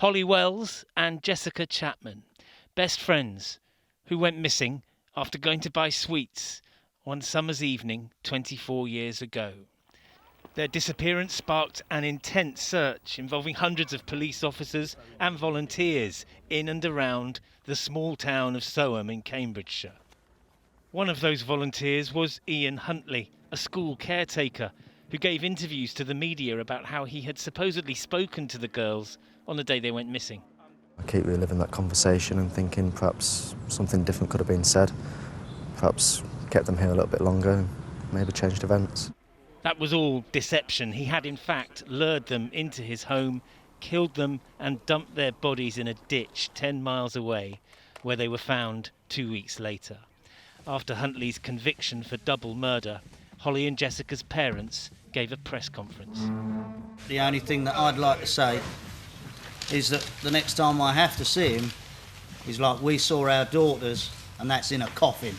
Holly Wells and Jessica Chapman, best friends who went missing after going to buy sweets one summer's evening 24 years ago. Their disappearance sparked an intense search involving hundreds of police officers and volunteers in and around the small town of Soham in Cambridgeshire. One of those volunteers was Ian Huntley, a school caretaker who gave interviews to the media about how he had supposedly spoken to the girls on the day they went missing. I keep reliving that conversation and thinking perhaps something different could have been said, perhaps kept them here a little bit longer, maybe changed events. That was all deception. He had in fact lured them into his home, killed them and dumped their bodies in a ditch 10 miles away, where they were found 2 weeks later. After Huntley's conviction for double murder, Holly and Jessica's parents gave a press conference. The only thing that I'd like to say is that the next time I have to see him is like we saw our daughters, and that's in a coffin.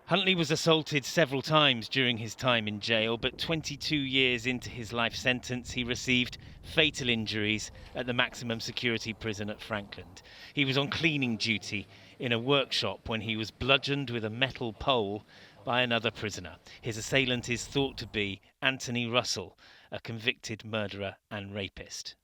Huntley was assaulted several times during his time in jail, but 22 years into his life sentence, he received fatal injuries at the maximum security prison at Frankland. He was on cleaning duty in a workshop when he was bludgeoned with a metal pole by another prisoner. His assailant is thought to be Anthony Russell, a convicted murderer and rapist.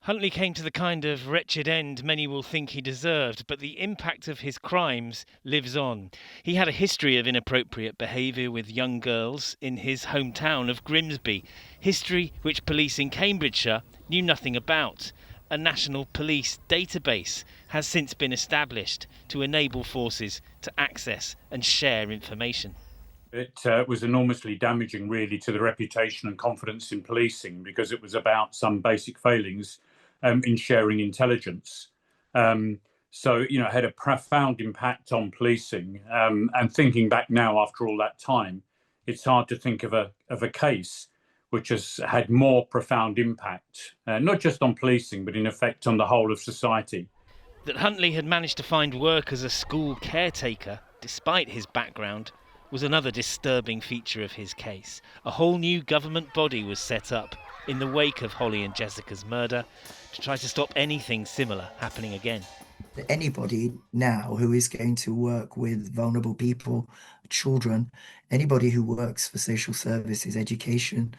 Huntley came to the kind of wretched end many will think he deserved, but the impact of his crimes lives on. He had a history of inappropriate behaviour with young girls in his hometown of Grimsby, history which police in Cambridgeshire knew nothing about. A national police database has since been established to enable forces to access and share information. It was enormously damaging, really, to the reputation and confidence in policing, because it was about some basic failings in sharing intelligence. So, it had a profound impact on policing. And thinking back now, after all that time, it's hard to think of a case which has had more profound impact, not just on policing, but in effect on the whole of society. That Huntley had managed to find work as a school caretaker, despite his background, was another disturbing feature of his case. A whole new government body was set up in the wake of Holly and Jessica's murder to try to stop anything similar happening again. Anybody now who is going to work with vulnerable people, children, anybody who works for social services, education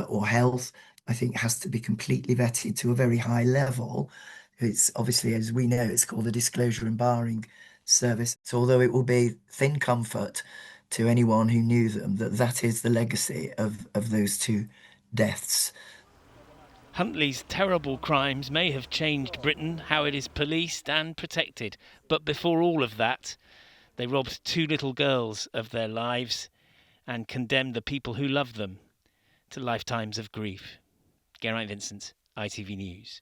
or health, I think has to be completely vetted to a very high level. It's obviously, as we know, it's called the disclosure and barring service. So although it will be thin comfort to anyone who knew them, that is the legacy of those two deaths. Huntley's terrible crimes may have changed Britain, how it is policed and protected. But before all of that, they robbed two little girls of their lives and condemned the people who loved them to lifetimes of grief. Geraint Vincent, ITV News.